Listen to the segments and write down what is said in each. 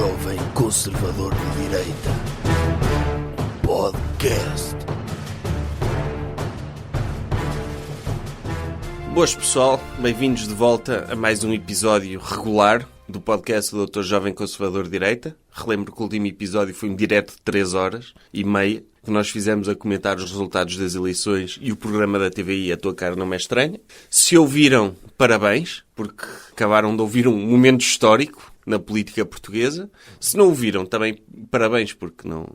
Jovem Conservador de Direita. Podcast. Boas pessoal, bem-vindos de volta a mais um episódio regular do podcast do Dr. Jovem Conservador de Direita. Relembro que o último episódio foi um direto de 3h30 que nós fizemos a comentar os resultados das eleições e o programa da TVI A Tua Cara Não Me Estranha. Se ouviram, parabéns, porque acabaram de ouvir um momento histórico na política portuguesa. Se não ouviram, também parabéns, porque não,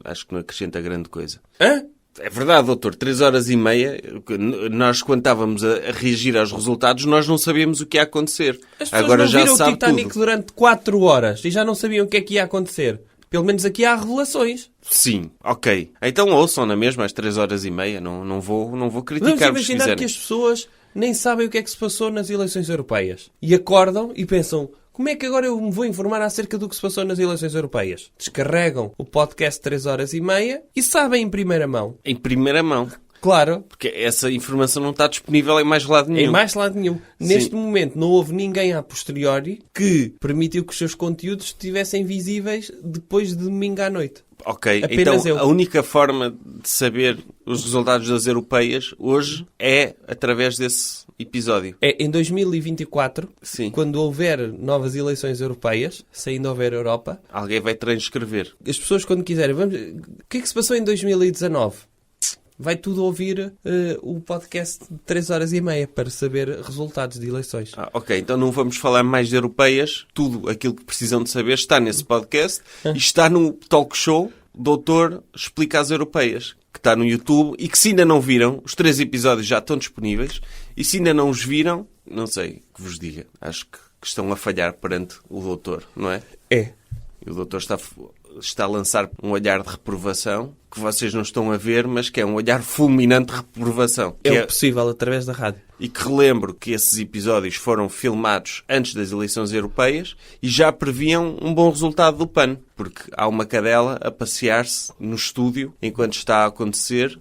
acho que não acrescenta grande coisa. Hã? É verdade, doutor. 3h30, nós quando estávamos a reagir aos resultados, nós não sabíamos o que ia acontecer. As pessoas agora não já viram o sabe Titanic tudo. durante 4 horas e já não sabiam o que é que ia acontecer. Pelo menos aqui há revelações. Sim, ok. Então ouçam na mesma às 3h30. Não vou Vamos criticar-vos se imaginar fizerem. que as pessoas nem sabem o que é que se passou nas eleições europeias. E acordam e pensam, como é que agora eu me vou informar acerca do que se passou nas eleições europeias? Descarregam o podcast 3h30 e sabem em primeira mão. Em primeira mão. Claro, Porque essa informação não está disponível em mais lado nenhum. em mais lado nenhum. Sim. Neste momento não houve ninguém a posteriori que permitiu que os seus conteúdos estivessem visíveis depois de domingo à noite. Ok, Apenas então eu. a única forma de saber os resultados das europeias hoje é através desse episódio. É em 2024, Sim. quando houver novas eleições europeias, se ainda houver Europa, Alguém vai transcrever. as pessoas quando quiserem, o que é que se passou em 2019? Vai tudo ouvir o podcast de 3h30 para saber resultados de eleições. Ok, então não vamos falar mais de europeias. Tudo aquilo que precisam de saber está nesse podcast e está no talk show Doutor Explica as Europeias, que está no YouTube e que se ainda não viram, os 3 episódios já estão disponíveis e se ainda não os viram, não sei que vos diga. Acho que estão a falhar perante o doutor, não é? É. E o doutor está a lançar um olhar de reprovação que vocês não estão a ver, mas que é um olhar fulminante de reprovação. É Que o possível através da rádio. E que relembro que esses episódios foram filmados antes das eleições europeias e já previam um bom resultado do PAN, porque há uma cadela a passear-se no estúdio enquanto está a acontecer.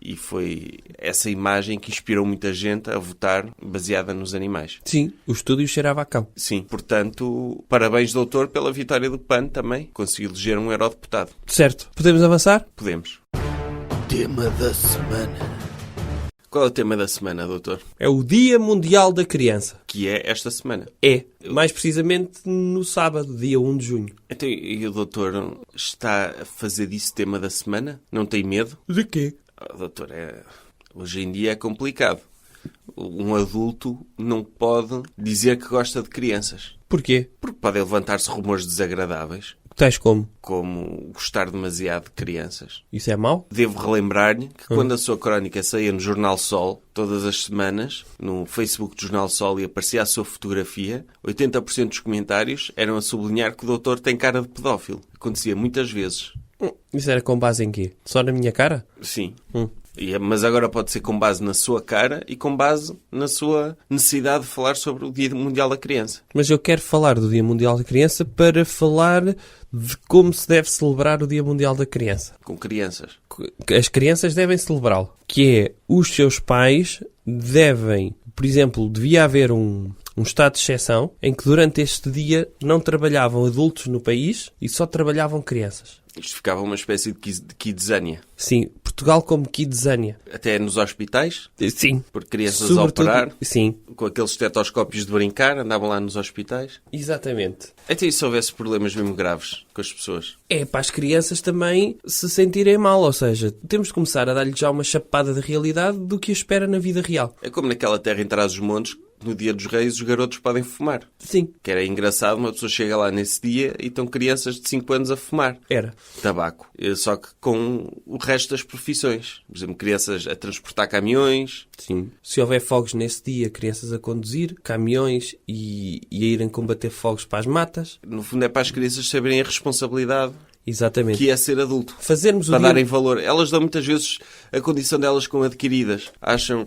E foi essa imagem que inspirou muita gente a votar baseada nos animais. Sim, o estúdio cheirava a cão. Sim, portanto, parabéns, doutor, pela vitória do PAN também. Conseguiu eleger um eurodeputado. Certo. Podemos avançar? Podemos. Tema da semana. Qual é o tema da semana, doutor? É o Dia Mundial da Criança. Que é esta semana. É. Mais precisamente no sábado, dia 1 de junho. Então, e o doutor está a fazer disso tema da semana? Não tem medo? De quê? Doutor, hoje em dia é complicado. Um adulto não pode dizer que gosta de crianças. Porquê? Porque podem levantar-se rumores desagradáveis, Tais como? como gostar demasiado de crianças. Isso é mau? Devo relembrar-lhe que quando a sua crónica saía no Jornal Sol, todas as semanas, no Facebook do Jornal Sol, e aparecia a sua fotografia, 80% dos comentários eram a sublinhar que o doutor tem cara de pedófilo. Acontecia muitas vezes. Isso era com base em quê? Só na minha cara? Sim. Mas agora pode ser com base na sua cara e com base na sua necessidade de falar sobre o Dia Mundial da Criança. Mas eu quero falar do Dia Mundial da Criança para falar de como se deve celebrar o Dia Mundial da Criança. Com crianças. As crianças devem celebrá-lo. Que é, os seus pais devem, por exemplo, devia haver um estado de exceção em que durante este dia não trabalhavam adultos no país e só trabalhavam crianças. Isto ficava uma espécie de kidzania. Sim, Portugal como Kidzania. Até nos hospitais, Sim. por crianças Sobretudo- a operar, Sim, com aqueles estetoscópios de brincar, andavam lá nos hospitais. exatamente. Até se houvesse problemas mesmo graves com as pessoas. É para as crianças também se sentirem mal, ou seja, temos de começar a dar-lhe já uma chapada de realidade do que a espera na vida real. É como naquela terra em Trás-os-Montes, no Dia dos Reis os garotos podem fumar. Sim, Que era engraçado, uma pessoa chega lá nesse dia e estão crianças de 5 anos a fumar era. tabaco. Só que com o resto das profissões. Por exemplo, crianças a transportar caminhões. Sim. Se houver fogos nesse dia, crianças a conduzir, caminhões e a irem combater fogos para as matas. No fundo é para as crianças saberem a responsabilidade Exatamente. que é ser adulto. Fazermos o Para dia... darem valor. Elas dão muitas vezes a condição delas como adquiridas. Acham,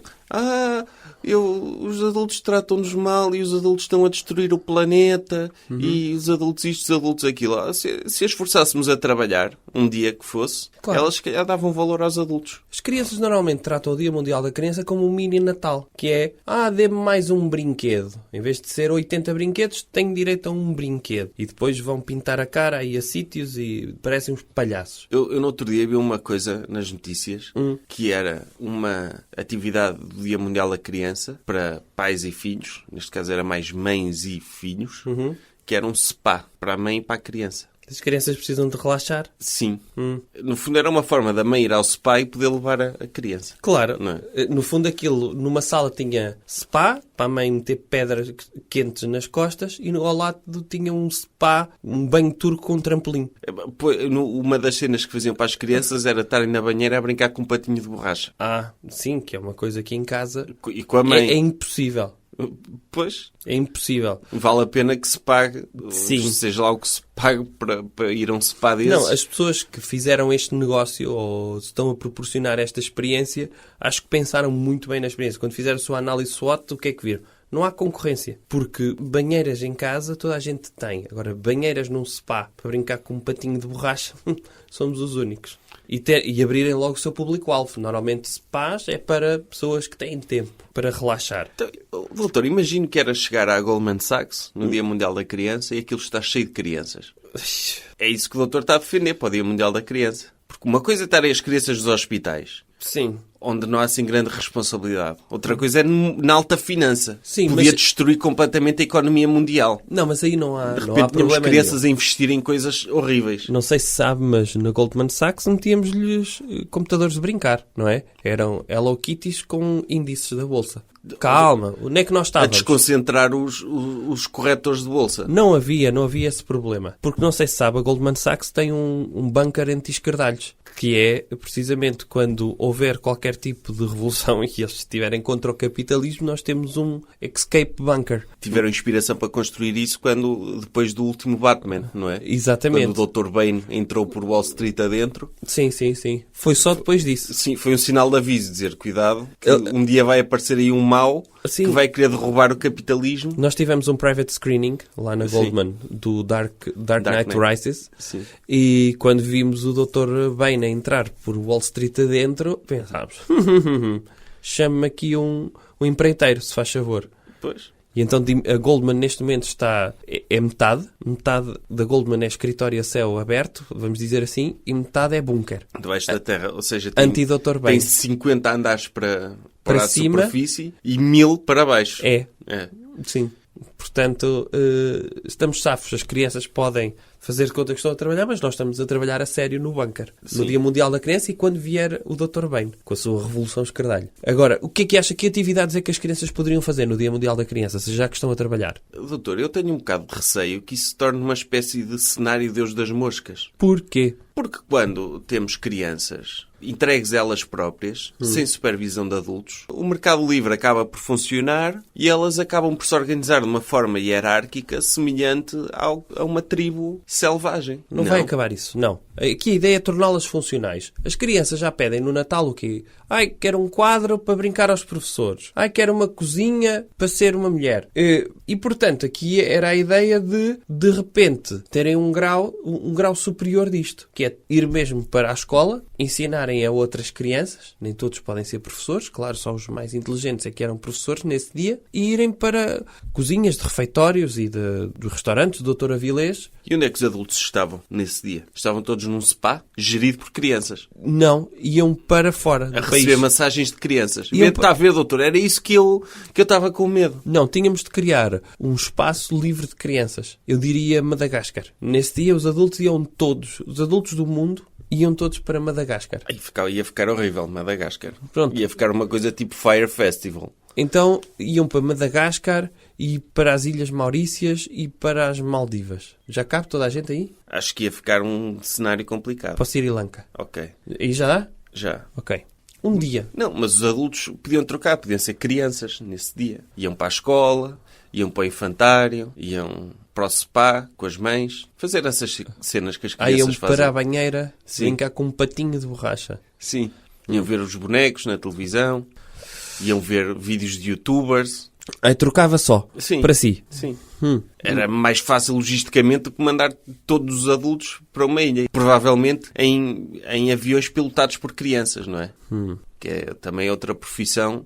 os adultos tratam-nos mal e os adultos estão a destruir o planeta e os adultos isto, os adultos aquilo. Se esforçássemos a trabalhar, um dia que fosse, Claro. elas se calhar davam valor aos adultos. As crianças normalmente tratam o Dia Mundial da Criança como um mini Natal, que é, dê-me mais um brinquedo. Em vez de ser 80 brinquedos, tenho direito a um brinquedo. E depois vão pintar a cara aí a sítios e parecem uns palhaços. Eu no outro dia vi uma coisa nas notícias que era uma atividade do Dia Mundial da Criança para pais e filhos, neste caso era mais mães e filhos, que era um spa para a mãe e para a criança. As crianças precisam de relaxar. Sim. No fundo era uma forma da mãe ir ao spa e poder levar a criança. Claro, Não é? no fundo aquilo, numa sala tinha spa, para a mãe meter pedras quentes nas costas, e ao lado tinha um spa, um banho turco com um trampolim. Uma das cenas que faziam para as crianças era estarem na banheira a brincar com um patinho de borracha. Sim, que é uma coisa que em casa E com a mãe. é impossível. Pois, É impossível. vale a pena que se pague, Sim. seja lá o que se pague para ir a um spa desses. Não, as pessoas que fizeram este negócio ou estão a proporcionar esta experiência, acho que pensaram muito bem na experiência. Quando fizeram a sua análise SWOT, o que é que viram? Não há concorrência. Porque banheiras em casa toda a gente tem. Agora, banheiras num spa para brincar com um patinho de borracha, somos os únicos. E abrirem logo o seu público-alvo. Normalmente spas é para pessoas que têm tempo para relaxar. Então, doutor, imagino que era chegar à Goldman Sachs no Dia Mundial da Criança e aquilo está cheio de crianças. É isso que o doutor está a defender para o Dia Mundial da Criança. Porque uma coisa é estarem as crianças dos hospitais, Sim. onde não há assim grande responsabilidade. Outra coisa é na alta finança. Sim, Podia mas- destruir completamente a economia mundial. Não, mas aí não há, De não há repente tínhamos problema crianças nenhum. a investir em coisas horríveis. Não sei se sabe, mas na Goldman Sachs metíamos-lhes computadores de brincar, não é? Eram Hello Kitties com índices da bolsa. Calma, onde é que nós A estávamos? desconcentrar os corretores de bolsa. Não havia esse problema. Porque não sei se sabe, a Goldman Sachs tem um bunker anti-esquerdalhos, que é precisamente quando houver qualquer tipo de revolução e eles estiverem contra o capitalismo, nós temos um escape bunker. Tiveram inspiração para construir isso depois do último Batman, não é? Exatamente. Quando o Dr. Bane entrou por Wall Street adentro. Sim. Foi só depois disso. Sim, foi um sinal de aviso, dizer cuidado, que um dia vai aparecer aí um mau Sim. que vai querer derrubar o capitalismo. Nós tivemos um private screening lá na Sim. Goldman do Dark Knight Knight. Rises. Sim. E quando vimos o Dr. Bane a entrar por Wall Street adentro, pensámos, chame-me aqui um empreiteiro, se faz favor. Pois. E então a Goldman neste momento está... É metade. Metade da Goldman é escritório a céu aberto, vamos dizer assim, e metade é bunker. Debaixo da terra. Ou seja, tem Anti-Dr. Bane. tem 50 andares para a cima. superfície e 1000 para baixo. É. É. Sim. Portanto, estamos safos. As crianças podem fazer de conta que estão a trabalhar, mas nós estamos a trabalhar a sério no bunker. Sim. No Dia Mundial da Criança e quando vier o Dr. Bane, com a sua revolução escardalho. Agora, o que é que acha que atividades é que as crianças poderiam fazer no Dia Mundial da Criança, se já que estão a trabalhar? Doutor, eu tenho um bocado de receio que isso se torne uma espécie de cenário Deus das moscas. Porquê? Porque quando temos crianças entregues elas próprias, sem supervisão de adultos, o mercado livre acaba por funcionar e elas acabam por se organizar de uma forma hierárquica semelhante a uma tribo selvagem. Não vai acabar isso, não. Aqui a ideia é torná-las funcionais. As crianças já pedem no Natal o quê? Ai, quero um quadro para brincar aos professores. Ai, quero uma cozinha para ser uma mulher. E, portanto, aqui era a ideia de repente, terem um grau superior disto. Que é ir mesmo para a escola, ensinarem a outras crianças. Nem todos podem ser professores. Claro, só os mais inteligentes é que eram professores nesse dia. E irem para cozinhas de refeitórios e dos restaurantes do Dr. Avilés. E onde é que os adultos estavam nesse dia? Estavam todos num spa gerido por crianças. Não, iam para fora do A país. receber massagens de crianças. E eu- Está a ver, doutor? Era isso que eu estava com medo. Não, tínhamos de criar um espaço livre de crianças. Eu diria Madagascar. Nesse dia os adultos iam todos, os adultos do mundo iam todos para Madagascar. Ia ficar horrível, Madagascar. Pronto. Ia ficar uma coisa tipo Fire Festival. Então iam para Madagascar e para as Ilhas Maurícias e para as Maldivas. Já cabe toda a gente aí? Acho que ia ficar um cenário complicado. Para o Sri Lanka. Ok, E já dá? já. Ok. Um dia. Não, mas os adultos podiam trocar, podiam ser crianças nesse dia. Iam para a escola, iam para o infantário, iam para o spa com as mães. Fazer essas cenas que as Aí iam crianças fazem. para a banheira Sim. brincar com um patinho de borracha. Sim. Iam ver os bonecos na televisão. Iam ver vídeos de youtubers. Aí trocava só, Sim. para si. Sim. Era mais fácil logisticamente do que mandar todos os adultos para uma ilha. Provavelmente em aviões pilotados por crianças, não é? Que é também outra profissão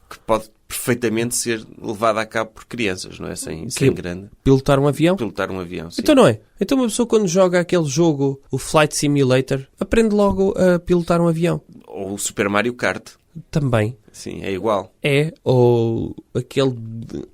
que pode perfeitamente ser levada a cabo por crianças, não é? Sem grande. Pilotar um avião? Pilotar um avião, sim. Então não é. Então uma pessoa quando joga aquele jogo, o Flight Simulator, aprende logo a pilotar um avião. Ou o Super Mario Kart. Também. Sim, é igual. É, ou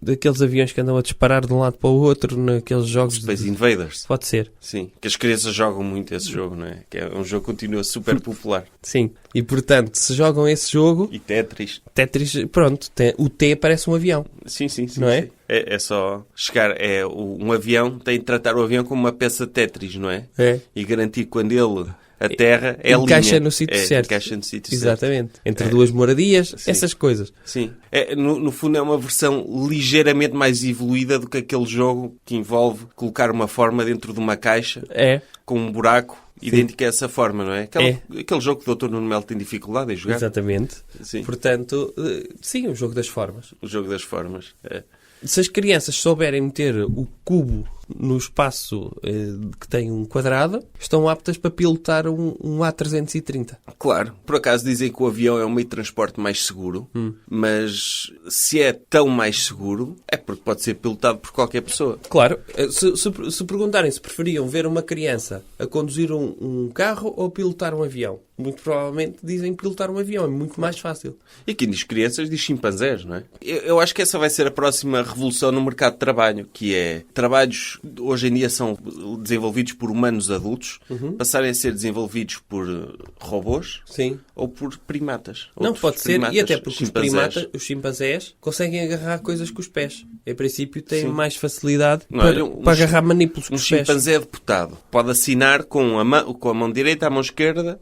daqueles aviões que andam a disparar de um lado para o outro naqueles jogos Space Invaders. Pode ser. Sim, que as crianças jogam muito esse jogo, não é? Que é um jogo que continua super popular. Sim. E portanto, se jogam esse jogo, E Tetris. Tetris, pronto, o T parece um avião. Sim, sim, sim. Não é? Sim. É só chegar. Um avião tem de tratar o avião como uma peça de Tetris, não é? É. E garantir que quando ele aterra é Encaixa linha. no sítio certo. Encaixa no sítio certo. Exatamente. Entre duas moradias, Sim. essas coisas. Sim. No fundo é uma versão ligeiramente mais evoluída do que aquele jogo que envolve colocar uma forma dentro de uma caixa É. com um buraco idêntico a essa forma, não é? Aquele jogo que o Dr. Nuno Melo tem dificuldade em jogar. Exatamente. Sim. Portanto, sim, o jogo das formas. O jogo das formas. É. Se as crianças souberem meter o cubo no espaço que tem um quadrado, estão aptas para pilotar um A330. Claro. Por acaso dizem que o avião é um meio de transporte mais seguro, mas se é tão mais seguro, é porque pode ser pilotado por qualquer pessoa. Claro, se perguntarem se preferiam ver uma criança a conduzir um carro ou pilotar um avião, muito provavelmente dizem pilotar um avião, é muito mais fácil. E quem diz crianças diz chimpanzés, não é? Eu acho que essa vai ser a próxima revolução no mercado de trabalho, que é trabalhos hoje em dia são desenvolvidos por humanos adultos, passarem a ser desenvolvidos por robôs Sim. ou por primatas. Não, Outros pode ser, primatas, e até porque chimpanzés. os chimpanzés conseguem agarrar coisas com os pés. Em princípio têm Sim. mais facilidade Não, para agarrar manipulos com Um os pés. chimpanzé deputado pode assinar com a mão direita, a mão esquerda,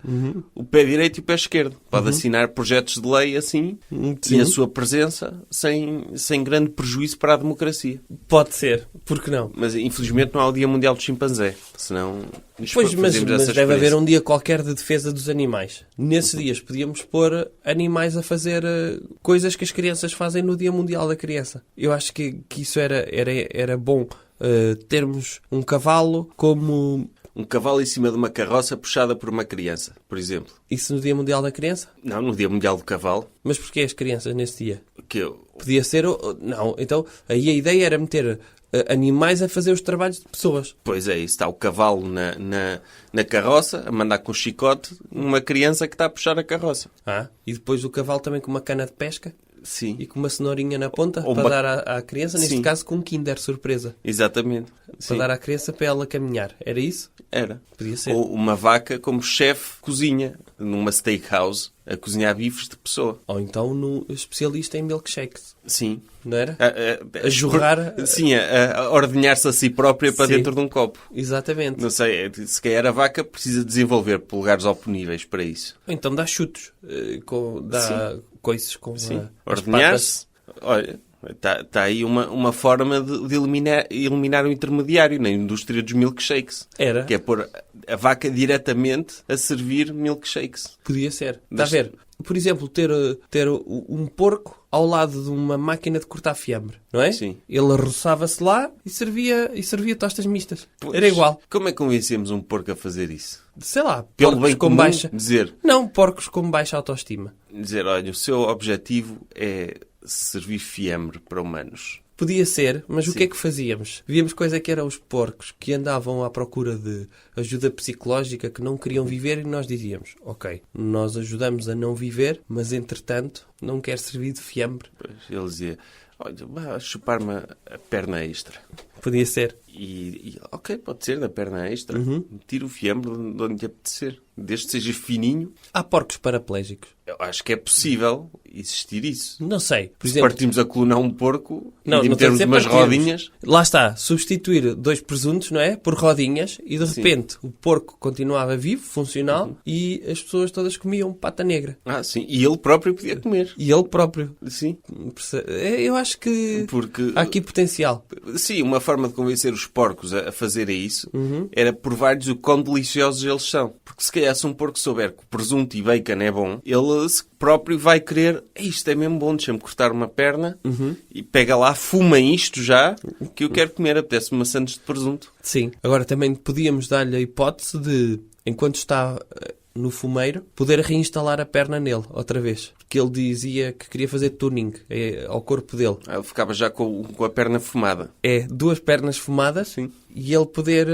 o pé direito e o pé esquerdo. Pode assinar projetos de lei assim Sim. e a sua presença sem grande prejuízo para a democracia. Pode ser, por que não? Mas infelizmente não há o Dia Mundial do Chimpanzé. Senão Pois, mas fazemos essa deve experiência. haver um dia qualquer de defesa dos animais. Nesses dias podíamos pôr animais a fazer coisas que as crianças fazem no Dia Mundial da Criança. Eu acho que isso era bom. Termos um cavalo como... Um cavalo em cima de uma carroça puxada por uma criança, por exemplo. Isso no Dia Mundial da Criança? Não, no Dia Mundial do Cavalo. Mas porquê as crianças nesse dia? Que eu... Podia ser... Não, então aí a ideia era meter animais a fazer os trabalhos de pessoas. Pois é, isso está o cavalo na carroça, a mandar com o chicote uma criança que está a puxar a carroça. E depois o cavalo também com uma cana de pesca Sim, e com uma cenourinha na ponta Ou para uma- dar à criança, neste Sim. caso com um Kinder surpresa. exatamente. Sim, Para dar à criança para ela caminhar. Era isso? era. Podia ser. Ou uma vaca como chefe cozinha numa steakhouse a cozinhar bifes de pessoa. Ou então no especialista em milkshakes. Sim. Não era? A jorrar- Sim, a ordenhar-se a si própria para Sim. dentro de um copo. Exatamente. Não sei, se calhar a vaca precisa desenvolver polegares oponíveis para isso. Ou então dá chutos. Dá coices com as Ordenhar-se. Olha, está aí uma forma de eliminar o intermediário na indústria dos milkshakes. Era. Que é pôr a vaca diretamente a servir milkshakes. Podia ser. Está a ver? Por exemplo, ter um porco ao lado de uma máquina de cortar fiambre, não é? Sim. Ele arroçava-se lá e servia tostas mistas. Pois, Era igual. Como é que convencemos um porco a fazer isso? Sei lá, Pelo porcos bem com comum, baixa... dizer, Não, porcos com baixa autoestima. olha, o seu objetivo é servir fiambre para humanos. Podia ser, mas o Sim. que é que fazíamos? Víamos coisa que eram os porcos que andavam à procura de ajuda psicológica, que não queriam viver, e nós dizíamos, ok, nós ajudamos a não viver, mas entretanto não quer servir de fiambre. Pois, ele dizia, olha, vá chupar-me a perna extra. Podia ser. Ok, pode ser da perna extra. Tira o fiambre de onde lhe apetecer. Desde que seja fininho, Há porcos paraplégicos. eu acho que é possível existir isso. Não sei. Por Se exemplo, partimos a coluna a um porco Não, e não tem de metermos ser umas partirmos. rodinhas... Lá está, substituir 2 presuntos, não é? Por rodinhas, e de Sim. repente o porco continuava vivo, funcional, e as pessoas todas comiam pata negra. Ah, sim. E ele próprio podia comer. E ele próprio. Sim. Eu acho que Porque... há aqui potencial. Sim, uma forma de convencer os porcos a fazerem isso era provar-lhes o quão deliciosos eles são. Porque se calhar se um porco souber que o presunto e bacon é bom, ele próprio vai querer, isto é mesmo bom, deixa-me cortar uma perna e pega lá, fuma isto já, que eu quero comer, apetece-me maçãs de presunto. Sim. Agora também podíamos dar-lhe a hipótese de, enquanto está no fumeiro, poder reinstalar a perna nele outra vez. Porque ele dizia que queria fazer tuning ao corpo dele. Ele ficava já com a perna fumada. É, 2 pernas fumadas. Sim. E ele poder...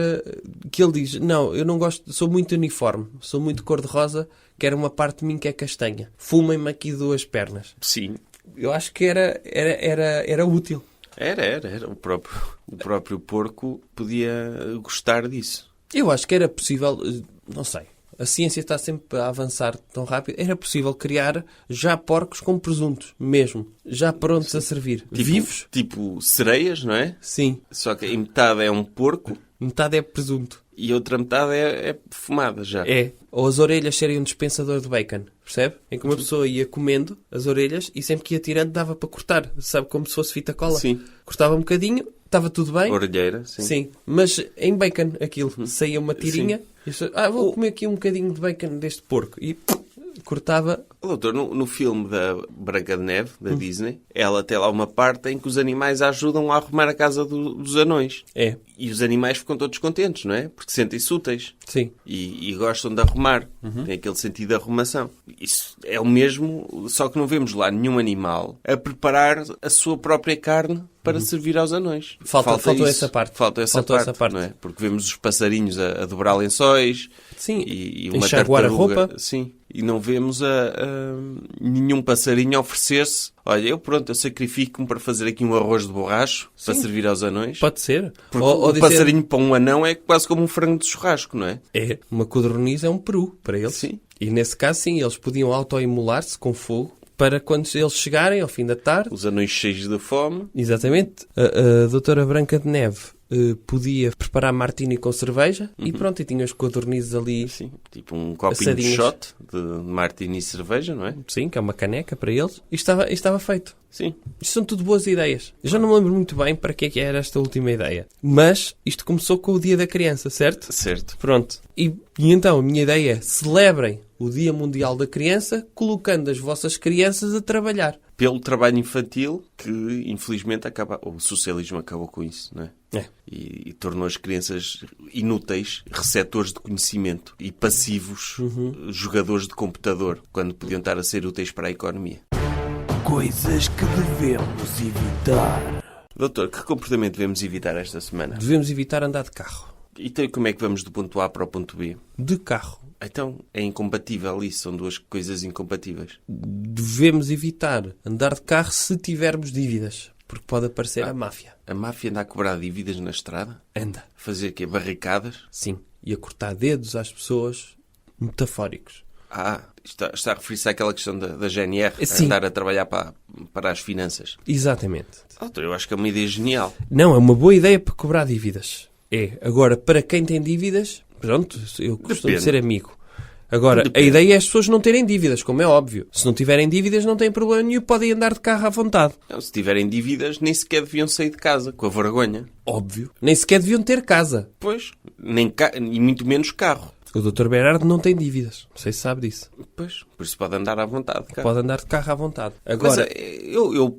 que ele diz, não, eu não gosto, sou muito uniforme, sou muito cor-de-rosa, quero uma parte de mim que é castanha. Fumem-me aqui 2 pernas. Sim. Eu acho que era útil. Era. O próprio porco podia gostar disso. Eu acho que era possível, não sei, a ciência está sempre a avançar tão rápido, era possível criar já porcos com presuntos, mesmo, já prontos a servir. Vivos? Tipo sereias, não é? Sim. Só que em metade é um porco Metade é presunto. e a outra metade é fumada já. É. Ou as orelhas serem um dispensador de bacon, percebe? Em que uma pessoa ia comendo as orelhas e sempre que ia tirando dava para cortar, sabe, como se fosse fita cola. Sim. Cortava um bocadinho, estava tudo bem. Orelheira, sim. Sim, mas em bacon aquilo, saía uma tirinha e as pessoas, vou comer aqui um bocadinho de bacon deste porco e cortava. Doutor, no filme da Branca de Neve, da Disney, ela tem lá uma parte em que os animais a ajudam a arrumar a casa dos anões. É, E os animais ficam todos contentes, não é? Porque sentem-se úteis. sim. E gostam de arrumar. Tem aquele sentido de arrumação. Isso é o mesmo, só que não vemos lá nenhum animal a preparar a sua própria carne para servir aos anões. Faltou isso. essa parte. Faltou essa parte, não é? Porque vemos os passarinhos a dobrar lençóis. Sim, E uma enxaguar a tartaruga. roupa. Sim. E não vemos nenhum passarinho oferecer-se. Olha, eu sacrifico-me para fazer aqui um arroz de borracho para servir aos anões. Pode ser. Porque Ou o dizer, passarinho para um anão é quase como um frango de churrasco, não é? é, uma codorniz é um peru para eles. Sim. E nesse caso, sim, eles podiam autoimular-se com fogo para quando eles chegarem ao fim da tarde. Os anões cheios de fome. Exatamente. A doutora Branca de Neve podia preparar martini com cerveja e pronto, e tinha os codornizes ali. Sim, tipo um copinho Assadinhos. de shot de martini e cerveja, não é? Sim, que é uma caneca para eles. E estava feito. Sim. Isto são tudo boas ideias. Eu já não me lembro muito bem para que é que era esta última ideia. Mas isto começou com o Dia da Criança, certo? Certo. Pronto. E então a minha ideia é celebrem o Dia Mundial da Criança colocando as vossas crianças a trabalhar. Pelo trabalho infantil que, infelizmente, o socialismo acabou com isso, não é? É. E tornou as crianças inúteis, receptores de conhecimento e passivos jogadores de computador, quando podiam estar a ser úteis para a economia. Coisas que devemos evitar. Doutor, que comportamento devemos evitar esta semana? Devemos evitar andar de carro. Então, como é que vamos do ponto A para o ponto B? De carro. Então, é incompatível isso, são duas coisas incompatíveis. Devemos evitar andar de carro se tivermos dívidas. Porque pode aparecer a máfia. A máfia anda a cobrar dívidas na estrada? Anda. Fazer quê? Barricadas? Sim. E a cortar dedos às pessoas metafóricos. Está a referir-se àquela questão da GNR, Sim. andar a trabalhar para as finanças. Exatamente. Doutor, eu acho que é uma ideia genial. Não, é uma boa ideia para cobrar dívidas. É. Agora, para quem tem dívidas, pronto, eu costumo Depende. ser amigo. Agora, Depende. a ideia é as pessoas não terem dívidas, como é óbvio. Se não tiverem dívidas, não têm problema nenhum, podem andar de carro à vontade. Não, se tiverem dívidas, nem sequer deviam sair de casa, com a vergonha. Óbvio. Nem sequer deviam ter casa. Pois, e muito menos carro. O Dr. Berardo não tem dívidas. Não sei se sabe disso. Pois, por isso pode andar à vontade de carro. Pode andar de carro à vontade. Mas Agora,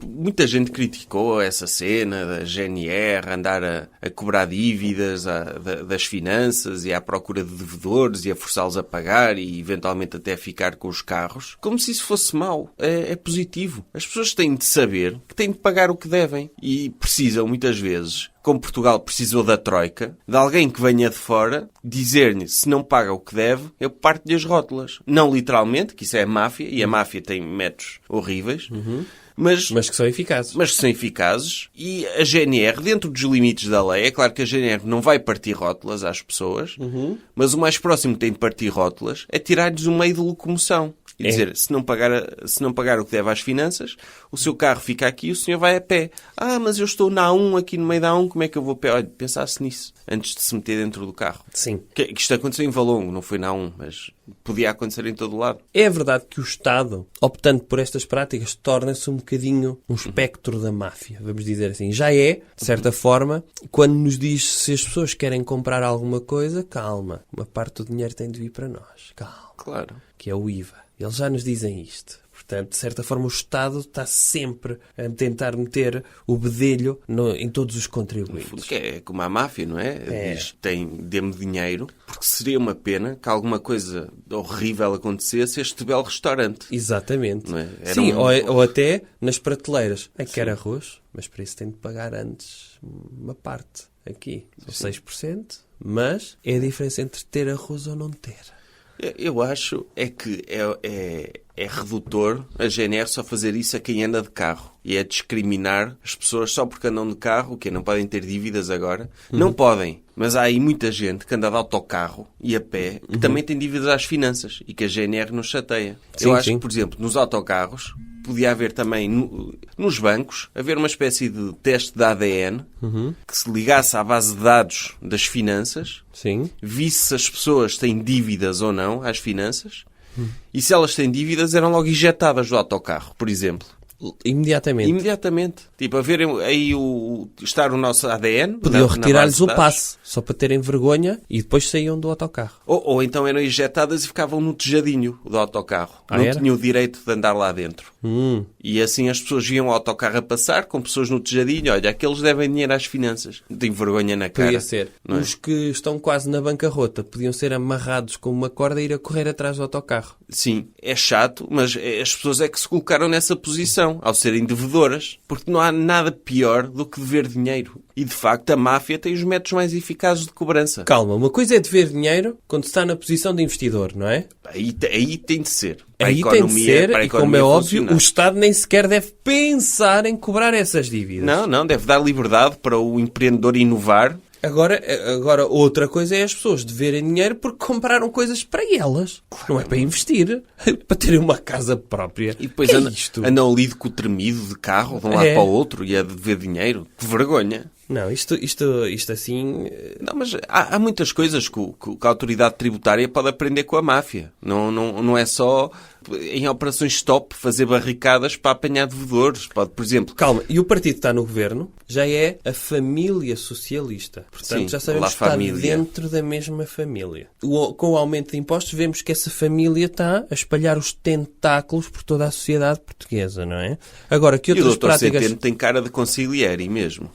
muita gente criticou essa cena da GNR, andar a cobrar dívidas das finanças e à procura de devedores e a forçá-los a pagar e eventualmente até ficar com os carros, como se isso fosse mau. É positivo. As pessoas têm de saber que têm de pagar o que devem e precisam, muitas vezes, como Portugal precisou da Troika, de alguém que venha de fora dizer-lhe se não paga o que deve, eu parto-lhe as rótulas. Não literalmente, que isso é máfia, e a máfia tem métodos horríveis, mas mas que são eficazes. que são eficazes, e a GNR, dentro dos limites da lei, é claro que a GNR não vai partir rótulas às pessoas, mas o mais próximo que tem de partir rótulas é tirar-lhes um meio de locomoção. E dizer, se não pagar o que deve às finanças, o seu carro fica aqui e o senhor vai a pé. Mas eu estou na A1, aqui no meio da A1, como é que eu vou a pé? Olha, pensasse nisso, antes de se meter dentro do carro. Sim. Que isto aconteceu em Valongo, não foi na A1, mas Podia acontecer em todo lado. É verdade que o Estado, optando por estas práticas, torna-se um bocadinho um espectro da máfia, vamos dizer assim. Já é, de certa forma, quando nos diz se as pessoas querem comprar alguma coisa, calma, uma parte do dinheiro tem de vir para nós, calma, Claro. que é o IVA. Eles já nos dizem isto. Portanto, de certa forma, o Estado está sempre a tentar meter o bedelho em todos os contribuintes. Porque é como a máfia, não é? Diz, dê-me dinheiro, porque seria uma pena que alguma coisa horrível acontecesse a este belo restaurante. Exatamente. Não é? Era Sim, um- ou até nas prateleiras. Quer arroz, mas para isso tem de pagar antes uma parte. Aqui, são 6%, mas é a diferença entre ter arroz ou não ter. Eu acho é que é redutor a GNR só fazer isso a quem anda de carro. E é discriminar as pessoas só porque andam de carro, que não podem ter dívidas agora. Não podem. Mas há aí muita gente que anda de autocarro e a pé que também tem dívidas às finanças e que a GNR nos chateia. Eu acho que, por exemplo, nos autocarros podia haver também, nos bancos, haver uma espécie de teste de ADN que se ligasse à base de dados das finanças, Sim. visse se as pessoas têm dívidas ou não às finanças, e se elas têm dívidas eram logo injetadas do autocarro, por exemplo. Imediatamente. Imediatamente. Tipo, a ver aí estar o nosso ADN. Podiam na retirar-lhes base o de dados. passe, só para terem vergonha, e depois saíam do autocarro. Ou então eram injetadas e ficavam no tejadinho do autocarro. Não era? tinham o direito de andar lá dentro. E assim as pessoas viam o autocarro a passar com pessoas no tejadinho. Olha, aqueles devem dinheiro às finanças. Tem vergonha na cara. Podia ser. Não é? Os que estão quase na bancarrota podiam ser amarrados com uma corda e ir a correr atrás do autocarro. Sim, é chato, mas as pessoas é que se colocaram nessa posição ao serem devedoras, porque não há nada pior do que dever dinheiro. E, de facto, a máfia tem os métodos mais eficazes de cobrança. Calma, uma coisa é dever dinheiro quando se está na posição de investidor, não é? Aí tem de ser. Para a Aí tem de economia- ser, para a e como economia é óbvio, funcionar. o Estado nem sequer deve pensar em cobrar essas dívidas. Não, deve dar liberdade para o empreendedor inovar. Agora, outra coisa é as pessoas deverem dinheiro porque compraram coisas para elas. Não é para investir. Para terem uma casa própria. E depois Que é andam isto? ali com o tremido de carro de um lado É. para o outro e a dever dinheiro. Que vergonha. Não, isto assim... Não, mas há muitas coisas que a autoridade tributária pode aprender com a máfia. Não é só em operações stop fazer barricadas para apanhar devedores. Pode, por exemplo... Calma, e o partido que está no governo já é a família socialista. Portanto, Sim, já sabemos La que está Família. dentro da mesma família. Com o aumento de impostos, vemos que essa família está a espalhar os tentáculos por toda a sociedade portuguesa, não é? Agora, que E o outras Dr. práticas... Centeno tem cara de conciliere mesmo.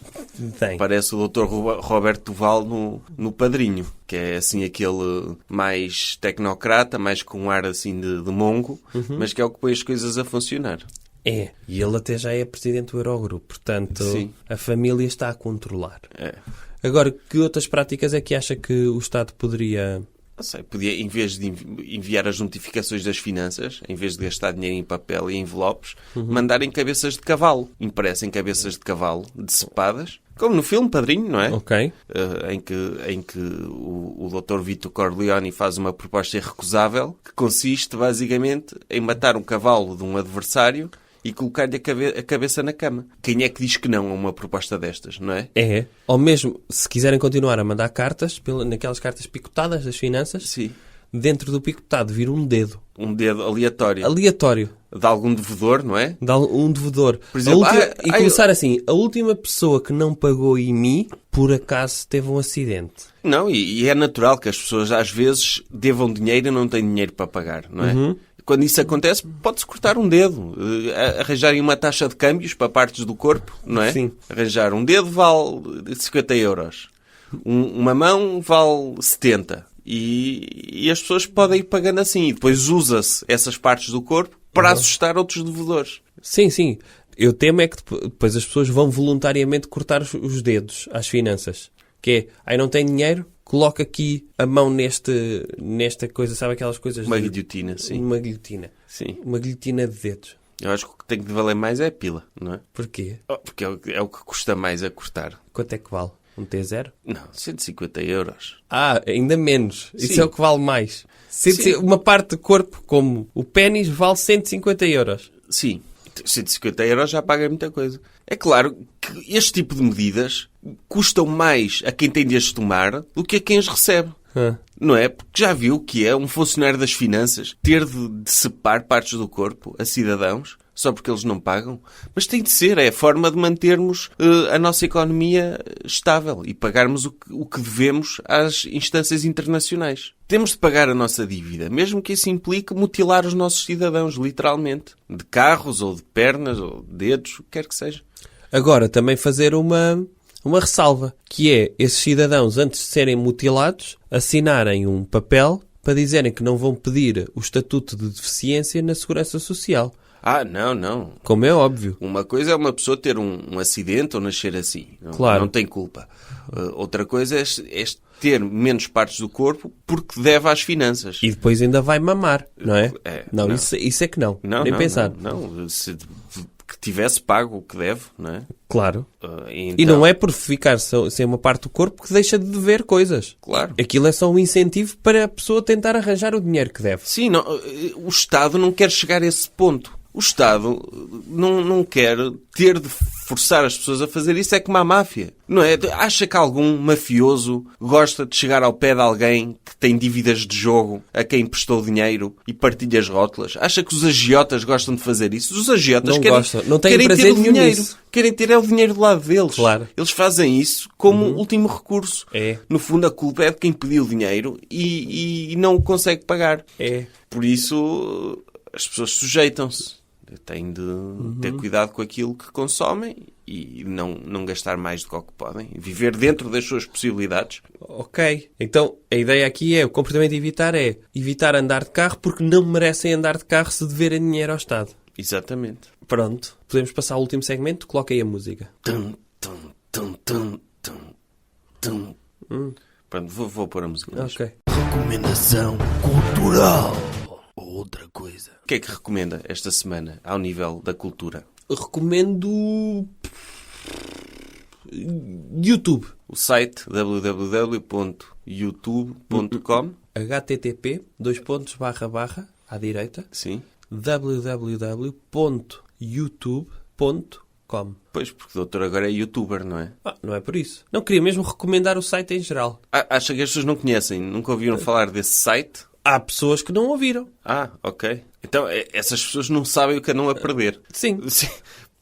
Tem. Parece o Dr. Roberto Duval no Padrinho, que é assim aquele mais tecnocrata, mais com um ar assim de mongo, mas que é o que põe as coisas a funcionar. É. E ele até já é presidente do Eurogrupo. Portanto, Sim. a família está a controlar. É. Agora, que outras práticas é que acha que o Estado poderia... Não sei, podia, em vez de enviar as notificações das finanças, em vez de gastar dinheiro em papel e envelopes, mandarem cabeças de cavalo. Impressem cabeças de cavalo decepadas, como no filme Padrinho, não é? Ok. Em que o Dr. Vito Corleone faz uma proposta irrecusável que consiste, basicamente, em matar um cavalo de um adversário e colocar-lhe a cabeça na cama. Quem é que diz que não a uma proposta destas, não é? É. Ou mesmo, se quiserem continuar a mandar cartas, naquelas cartas picotadas das finanças, Sim. dentro do picotado vir um dedo. Um dedo aleatório Aleatório. de algum devedor, não é? De um devedor. Por exemplo, E começar assim, a última pessoa que não pagou em mim, por acaso teve um acidente. Não, e é natural que as pessoas às vezes devam dinheiro e não têm dinheiro para pagar, não é? Quando isso acontece, pode-se cortar um dedo. Arranjarem uma taxa de câmbios para partes do corpo, não é? Sim. Arranjar um dedo vale 50 euros. Uma mão vale 70. E as pessoas podem ir pagando assim. E depois usa-se essas partes do corpo para assustar outros devedores. Sim, sim. Eu temo é que depois as pessoas vão voluntariamente cortar os dedos às finanças. Que é, aí não tem dinheiro, coloca aqui a mão nesta coisa, sabe aquelas coisas? Uma guilhotina, sim. Uma guilhotina. Sim. Uma guilhotina de dedos. Eu acho que o que tem de valer mais é a pila, não é? Porquê? Porque é o que custa mais a cortar. Quanto é que vale? Um T0? Não, 150 euros. Ah, ainda menos. Isso Sim. é o que vale mais. Sim. Uma parte do corpo, como o pénis, vale 150 euros. Sim, 150 euros já paga muita coisa. É claro que este tipo de medidas custam mais a quem tem de as tomar do que a quem as recebe. Não é? Porque já viu que é um funcionário das finanças ter de decepar partes do corpo a cidadãos só porque eles não pagam? Mas tem de ser, é a forma de mantermos a nossa economia estável e pagarmos o que devemos às instâncias internacionais. Temos de pagar a nossa dívida, mesmo que isso implique mutilar os nossos cidadãos, literalmente. De carros, ou de pernas, ou de dedos, o que quer que seja. Agora, também fazer uma ressalva, que é esses cidadãos, antes de serem mutilados, assinarem um papel para dizerem que não vão pedir o estatuto de deficiência na Segurança Social. Ah, não. Como é óbvio. Uma coisa é uma pessoa ter um acidente ou nascer assim. Claro. Não tem culpa. Outra coisa é ter menos partes do corpo porque deve às finanças. E depois ainda vai mamar, não é? Não. Isso é que não. Não, Nem pensar. Não. Se que tivesse pago o que deve, não é? Claro. Então, E não é por ficar sem uma parte do corpo que deixa de dever coisas. Claro. Aquilo é só um incentivo para a pessoa tentar arranjar o dinheiro que deve. Sim, o Estado não quer chegar a esse ponto. O Estado não quer ter de forçar as pessoas a fazer isso, é como a máfia. Não é? Acha que algum mafioso gosta de chegar ao pé de alguém que tem dívidas de jogo, a quem emprestou dinheiro e partilha as rótulas? Acha que os agiotas gostam de fazer isso? Os agiotas não têm querem prazer ter o nenhum dinheiro. nisso. Querem ter o dinheiro do lado deles. Claro. Eles fazem isso como último recurso. É. No fundo, a culpa é de quem pediu o dinheiro e não o consegue pagar. É. Por isso, as pessoas sujeitam-se. Têm de ter cuidado com aquilo que consomem e não gastar mais do que o que podem. Viver dentro das suas possibilidades. Ok. Então, a ideia aqui é, o comportamento a evitar é evitar andar de carro porque não merecem andar de carro se deverem dinheiro ao Estado. Exatamente. Pronto. Podemos passar ao último segmento? Coloca aí a música. Tum, tum, tum, tum, tum, tum. Pronto, vou pôr a música. Ok. Recomendação cultural. Ou outra coisa. O que é que recomenda esta semana ao nível da cultura? Recomendo YouTube. O site www.youtube.com. http à direita Sim. www.youtube.com. Pois, porque o doutor agora é youtuber, não é? Não é por isso. Não queria mesmo recomendar o site em geral. Acha que as pessoas não conhecem, nunca ouviram falar desse site? Há pessoas que não ouviram. Ok. Então, essas pessoas não sabem o que andam a perder. Sim.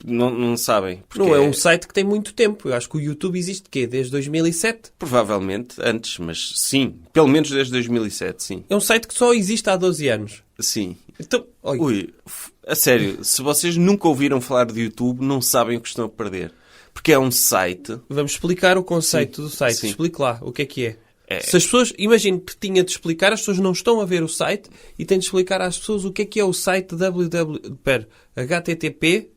Não sabem. Porque Não é um site que tem muito tempo. Eu acho que o YouTube existe, desde 2007? Provavelmente antes, mas sim. Pelo menos desde 2007, sim. É um site que só existe há 12 anos. Sim. Então, A sério, se vocês nunca ouviram falar de YouTube, não sabem o que estão a perder. Porque é um site... Vamos explicar o conceito do site. Sim. Explique lá o que é. Se as pessoas, imagino que tinha de explicar, as pessoas não estão a ver o site e têm de explicar às pessoas o que é o site http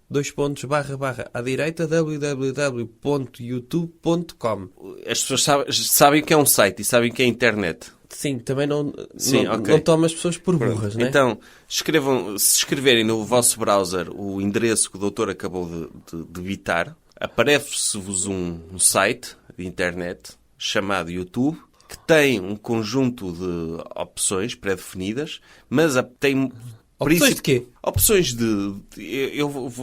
à direita www.youtube.com. As pessoas sabem o que é um site e sabem o que é a internet. Sim, também não ok. toma as pessoas por burras, não é? Então, se escreverem no vosso browser o endereço que o doutor acabou de digitar, aparece-vos um site de internet chamado YouTube, que tem um conjunto de opções pré-definidas, mas tem... Opções de quê? Opções de...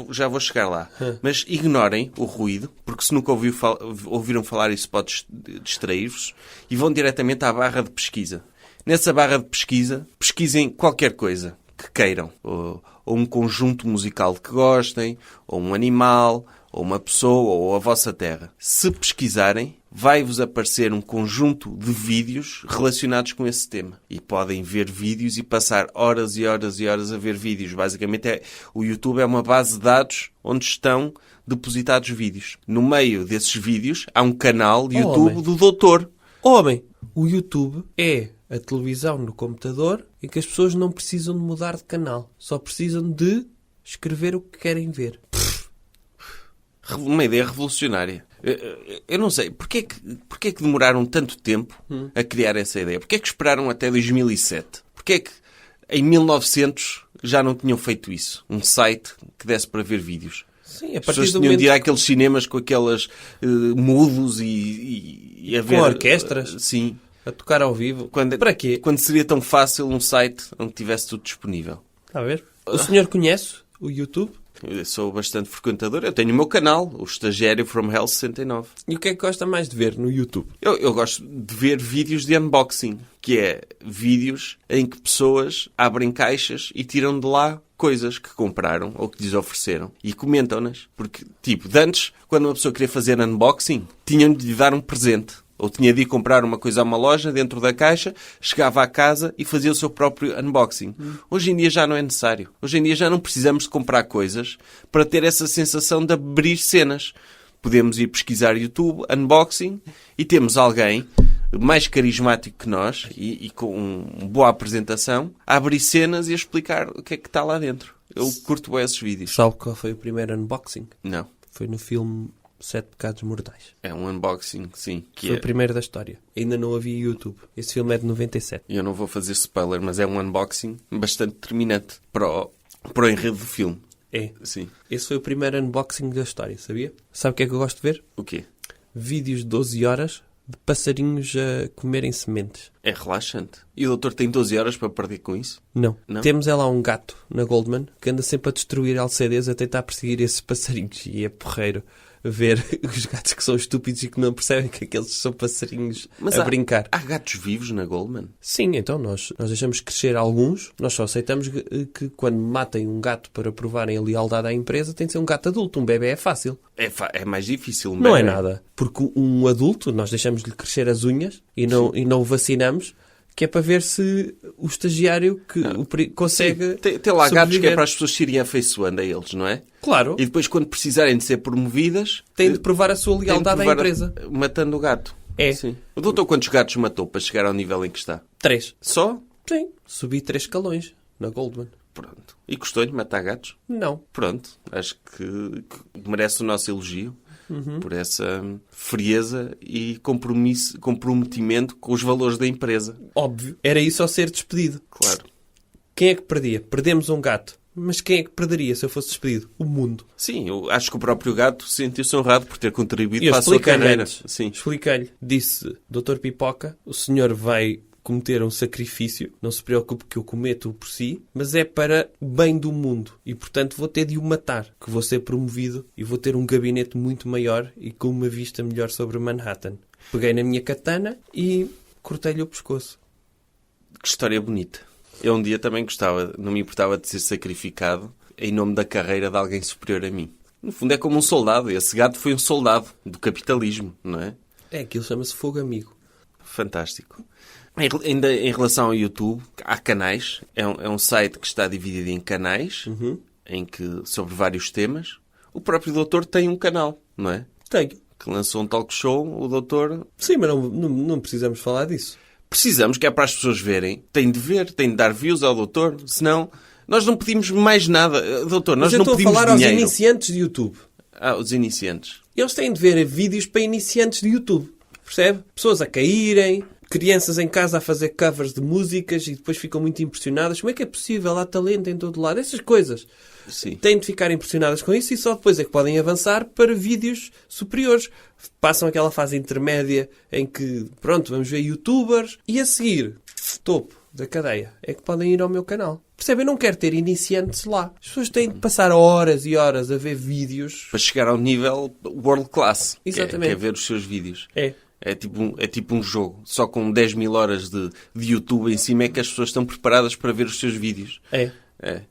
já vou chegar lá. Mas ignorem o ruído, porque se nunca ouviram falar isso pode distrair-vos, e vão diretamente à barra de pesquisa. Nessa barra de pesquisa, pesquisem qualquer coisa que queiram. Ou um conjunto musical que gostem, ou um animal, ou uma pessoa, ou a vossa terra. Se pesquisarem, vai-vos aparecer um conjunto de vídeos relacionados com esse tema. E podem ver vídeos e passar horas e horas e horas a ver vídeos. Basicamente, o YouTube é uma base de dados onde estão depositados vídeos. No meio desses vídeos, há um canal de YouTube do doutor. Homem, o YouTube é a televisão no computador em que as pessoas não precisam de mudar de canal. Só precisam de escrever o que querem ver. Uma ideia revolucionária. Eu não sei, porquê que demoraram tanto tempo a criar essa ideia? Porquê que esperaram até 2007? Porquê que em 1900 já não tinham feito isso? Um site que desse para ver vídeos? Sim, a As partir pessoas do tinham de ir momento àqueles cinemas com aquelas mudos e a ver... com orquestras sim. a tocar ao vivo. Para quê? Quando seria tão fácil um site onde tivesse tudo disponível. Está a ver? O senhor conhece o YouTube? Eu sou bastante frequentador. Eu tenho o meu canal, o Estagiário from Hell 69. E o que é que gosta mais de ver no YouTube? Eu gosto de ver vídeos de unboxing, que é vídeos em que pessoas abrem caixas e tiram de lá coisas que compraram ou que lhes ofereceram e comentam-nas. Porque, tipo, de antes, quando uma pessoa queria fazer unboxing, tinham de lhe dar um presente. Ou tinha de ir comprar uma coisa a uma loja dentro da caixa, chegava à casa e fazia o seu próprio unboxing. Hoje em dia já não é necessário. Hoje em dia já não precisamos de comprar coisas para ter essa sensação de abrir cenas. Podemos ir pesquisar YouTube, unboxing, e temos alguém mais carismático que nós e com uma boa apresentação a abrir cenas e a explicar o que é que está lá dentro. Eu curto bem esses vídeos. Sabe qual foi o primeiro unboxing? Não. Foi no filme Sete Pecados Mortais. É um unboxing, sim. Foi o primeiro da história. Ainda não havia YouTube. Esse filme é de 97. Eu não vou fazer spoiler, mas é um unboxing bastante determinante para o enredo do filme. É. Sim. Esse foi o primeiro unboxing da história, sabia? Sabe o que é que eu gosto de ver? O quê? Vídeos de 12 horas de passarinhos a comerem sementes. É relaxante. E o doutor tem 12 horas para perder com isso? Não. Não? Temos lá um gato na Goldman que anda sempre a destruir LCDs a tentar perseguir esses passarinhos. E é porreiro ver os gatos que são estúpidos e que não percebem que aqueles são passarinhos a brincar. Há gatos vivos na Goldman? Sim, então nós deixamos crescer alguns. Nós só aceitamos que quando matem um gato para provarem a lealdade à empresa tem de ser um gato adulto. Um bebê é fácil. É mais difícil. Não é nada. Porque um adulto, nós deixamos-lhe crescer as unhas e não o vacinamos, que é para ver se o estagiário consegue. Tem lá gatos que é sobreviver. para as pessoas se irem afeiçoando a eles, não é? Claro. E depois, quando precisarem de ser promovidas, Tem de provar a sua têm de lealdade à provar empresa. matando o gato. É. Sim. O doutor quantos gatos matou para chegar ao nível em que está? 3. Só? Sim. Subi 3 escalões na Goldman. Pronto. E custou-lhe matar gatos? Não. Pronto. Acho que merece o nosso elogio por essa frieza e comprometimento com os valores da empresa. Óbvio. Era isso ao ser despedido. Claro. Quem é que perdia? Perdemos um gato. Mas quem é que perderia se eu fosse despedido? O mundo. Sim, eu acho que o próprio gato sentiu-se honrado por ter contribuído E eu para a sua expliquei-lhe carreira. antes. Sim. Expliquei-lhe. Disse, Dr. Pipoca, o senhor vai cometer um sacrifício. Não se preocupe que eu cometo-o por si, mas é para bem do mundo. E, portanto, vou ter de o matar. Que vou ser promovido e vou ter um gabinete muito maior e com uma vista melhor sobre Manhattan. Peguei na minha katana e cortei-lhe o pescoço. Que história bonita. Eu um dia também gostava, não me importava de ser sacrificado em nome da carreira de alguém superior a mim. No fundo é como um soldado. Esse gato foi um soldado do capitalismo, não é? É, aquilo chama-se fogo amigo. Fantástico. Ainda em relação ao YouTube, há canais. É um site que está dividido em canais, sobre vários temas. O próprio doutor tem um canal, não é? Tenho. Que lançou um talk show, o doutor... Sim, mas não precisamos falar disso. Precisamos, que é para as pessoas verem. Tem de ver, tem de dar views ao doutor. Senão, nós não pedimos mais nada. Doutor, nós Mas eu não estou a pedimos falar dinheiro. aos iniciantes de YouTube. Os iniciantes. Eles têm de ver vídeos para iniciantes de YouTube. Percebe? Pessoas a caírem, crianças em casa a fazer covers de músicas e depois ficam muito impressionadas. Como é que é possível? Há talento em todo lado. Essas coisas. Sim. Têm de ficar impressionadas com isso e só depois é que podem avançar para vídeos superiores. Passam aquela fase intermédia em que, pronto, vamos ver youtubers e a seguir, topo da cadeia, é que podem ir ao meu canal. Percebem? Eu não quero ter iniciantes lá. As pessoas têm de passar horas e horas a ver vídeos. Para chegar ao nível world class. Exatamente. Que é ver os seus vídeos. É. É tipo um jogo. Só com 10 mil horas de YouTube em cima é que as pessoas estão preparadas para ver os seus vídeos. É.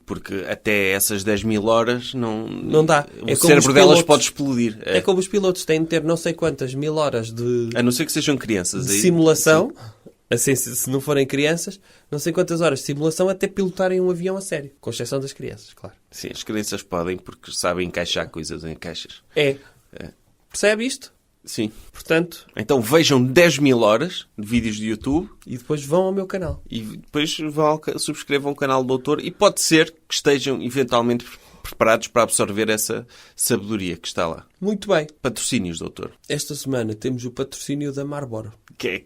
Porque até essas 10 mil horas Não dá. O cérebro delas pode explodir. É como os pilotos têm de ter não sei quantas mil horas de A não ser que sejam crianças. de aí. simulação. Sim. Assim, se não forem crianças, não sei quantas horas de simulação até pilotarem um avião a sério. Com exceção das crianças, claro. Sim, as crianças podem porque sabem encaixar coisas em caixas. É. Percebe isto? Sim. Portanto, Então vejam 10 mil horas de vídeos de YouTube e depois vão ao meu canal. e depois subscrevam o canal do doutor e pode ser que estejam eventualmente preparados para absorver essa sabedoria que está lá. Muito bem. Patrocínios, doutor. Esta semana temos o patrocínio da Marlboro. Que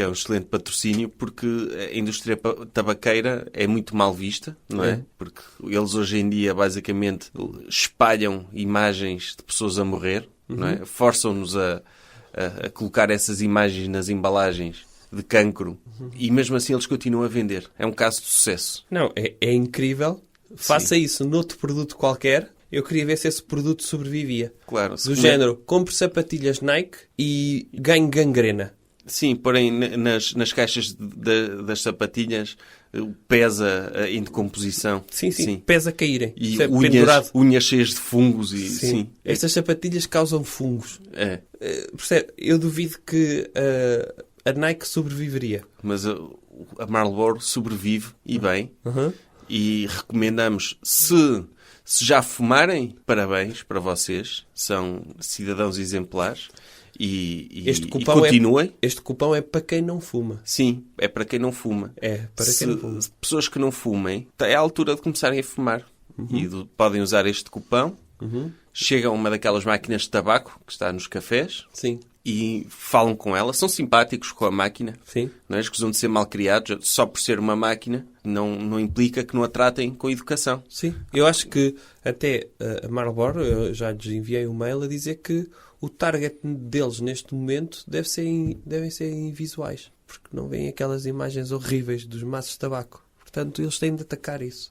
é um excelente patrocínio porque a indústria tabaqueira é muito mal vista, não é? É. Porque eles hoje em dia basicamente espalham imagens de pessoas a morrer, não é? Forçam-nos a colocar essas imagens nas embalagens de cancro e mesmo assim eles continuam a vender. É um caso de sucesso. Não, é incrível. Faça isso noutro produto qualquer eu queria ver se esse produto sobrevivia. Claro. Do género, compre sapatilhas Nike e ganhe gangrena. Sim, porém nas caixas das sapatilhas pesa em decomposição. Sim. Pesa caírem. E Isso é pendurado. unhas cheias de fungos. E, sim. Estas sapatilhas causam fungos. É. Percebe? Eu duvido que a Nike sobreviveria. Mas a Marlboro sobrevive e bem. Uhum. E recomendamos, se já fumarem, parabéns para vocês. São cidadãos exemplares. E continuem. Este cupão é para quem não fuma. Sim, é para quem não fuma. É, para quem não fuma. Pessoas que não fumem, é a altura de começarem a fumar. E podem usar este cupão. Chegam a uma daquelas máquinas de tabaco que está nos cafés. Sim. E falam com ela. São simpáticos com a máquina. Sim. Não é? Escusam de ser mal criados. Só por ser uma máquina não implica que não a tratem com educação. Sim. Eu acho que até a Marlboro, eu já lhes enviei um mail a dizer que o target deles neste momento devem ser em visuais. Porque não vêm aquelas imagens horríveis dos maços de tabaco. Portanto, eles têm de atacar esse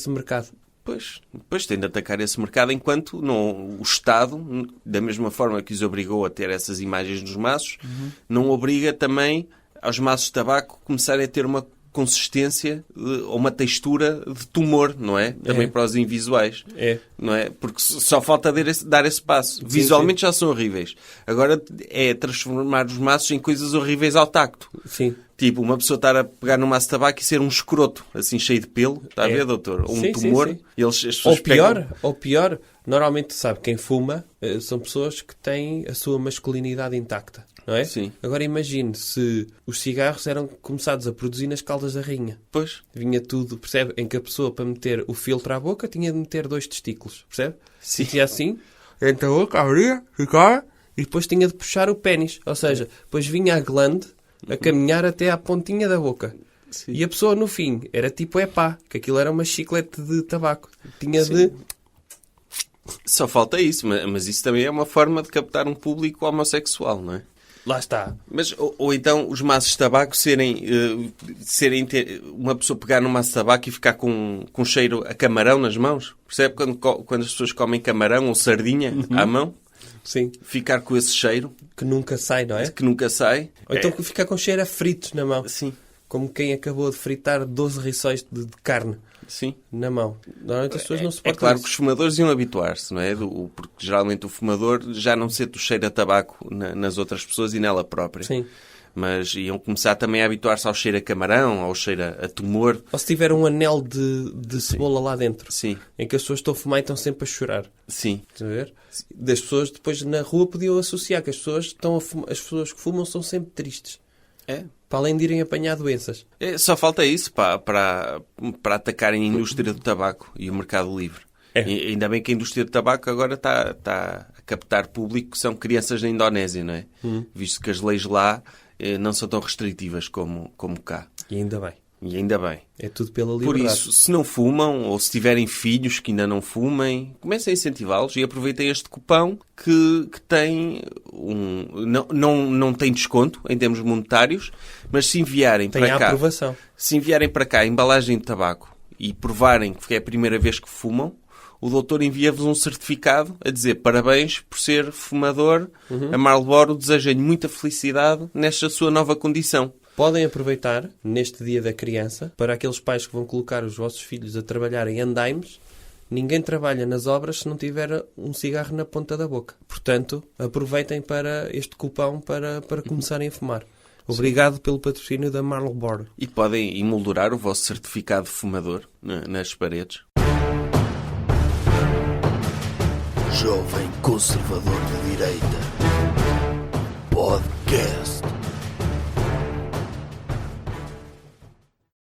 mercado. Pois tem de atacar esse mercado enquanto o Estado, da mesma forma que os obrigou a ter essas imagens nos maços, não obriga também aos maços de tabaco começarem a ter uma consistência ou uma textura de tumor, não é? Também para os invisuais. É. Não é? Porque só falta dar esse passo. Visualmente já são horríveis. Agora é transformar os maços em coisas horríveis ao tacto. Sim. Tipo, uma pessoa estar a pegar num maço de tabaco e ser um escroto, assim cheio de pelo. Está a ver, doutor? Ou um tumor. Sim. As pessoas Ou pior, normalmente, sabe, quem fuma são pessoas que têm a sua masculinidade intacta. Não é? Sim. Agora imagine se os cigarros eram começados a produzir nas caldas da rainha. Pois. Vinha tudo, percebe? Em que a pessoa, para meter o filtro à boca, tinha de meter 2 testículos, percebe? Sim. Tinha assim, entre a boca, abria, ficava, e depois tinha de puxar o pénis. Ou seja, depois vinha a glande a caminhar até à pontinha da boca. Sim. E a pessoa, no fim, era tipo epá, que aquilo era uma chiclete de tabaco. Tinha de... Só falta isso, mas isso também é uma forma de captar um público homossexual, não é? Lá está. Mas, ou então os maços de tabaco serem uma pessoa pegar num maço de tabaco e ficar com cheiro a camarão nas mãos. Percebe? Quando as pessoas comem camarão ou sardinha à mão, Sim. ficar com esse cheiro. Que nunca sai, não é? Que nunca sai. Ou então ficar com cheiro a fritos na mão. Sim. Como quem acabou de fritar 12 rissóis de carne. Sim. Na mão. Normalmente as pessoas não suportam É claro isso. que os fumadores iam habituar-se, não é? Porque geralmente o fumador já não sente o cheiro a tabaco nas outras pessoas e nela própria. Sim. Mas iam começar também a habituar-se ao cheiro a camarão, ao cheiro a tumor. Ou se tiver um anel de cebola lá dentro. Sim. Em que as pessoas estão a fumar e estão sempre a chorar. Sim. Estás a ver? Das pessoas depois na rua podiam associar que as pessoas as pessoas que fumam são sempre tristes. É. Para além de irem apanhar doenças. Só falta isso para atacarem a indústria do tabaco e o mercado livre. É. E ainda bem que a indústria do tabaco agora está a captar público que são crianças na Indonésia, não é? Visto que as leis lá não são tão restritivas como cá. E ainda bem. E ainda bem. É tudo pela Por liberdade. isso, se não fumam, ou se tiverem filhos que ainda não fumem, comecem a incentivá-los e aproveitem este cupão que tem não tem desconto em termos monetários, mas se enviarem Tem para a cá, aprovação. se enviarem para cá a embalagem de tabaco e provarem que é a primeira vez que fumam, o doutor envia-vos um certificado a dizer parabéns por ser fumador, a Marlboro deseja-lhe muita felicidade nesta sua nova condição. Podem aproveitar, neste dia da criança, para aqueles pais que vão colocar os vossos filhos a trabalhar em andaimes. Ninguém trabalha nas obras se não tiver um cigarro na ponta da boca. Portanto, aproveitem para este cupão para começarem a fumar. Obrigado pelo patrocínio da Marlboro. E podem emoldurar o vosso certificado de fumador nas paredes. Jovem Conservador de Direita. Podcast.